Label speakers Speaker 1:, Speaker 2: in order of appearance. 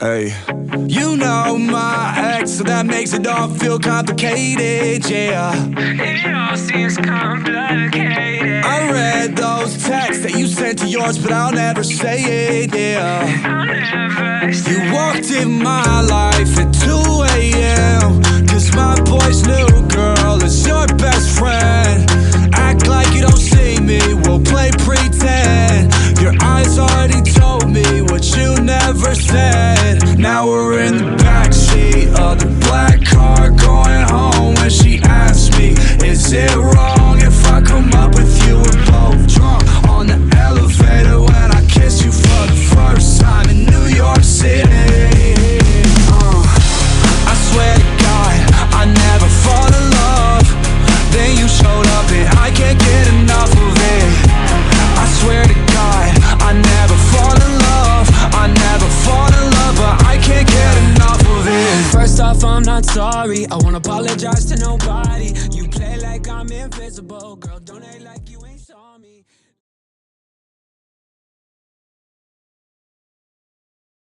Speaker 1: Hey, you know my ex, so that makes it all feel complicated, yeah.
Speaker 2: It all seems complicated.
Speaker 1: I read those texts that you sent to yours, but I'll never say it, yeah.
Speaker 2: I'll never say
Speaker 1: You walked in my life at 2 a.m. Cause my boy's new girl is your best friend. Act like you don't see me, we'll play pretend. Your eyes already told me what you never said. Now we're in the backseat of the black car going home. When she asked me, is it wrong if I come up with you? We're both drunk on the elevator when I kiss you for the first time in New York City. I swear to God, I never fall in love. Then you showed up and I can't get enough of it. I swear to God, I never fall in love. I never fall in love, but I can't get enough of it.
Speaker 2: First off, I'm not sorry. I won't apologize to nobody. You play like I'm invisible, girl. Don't act like you ain't saw me.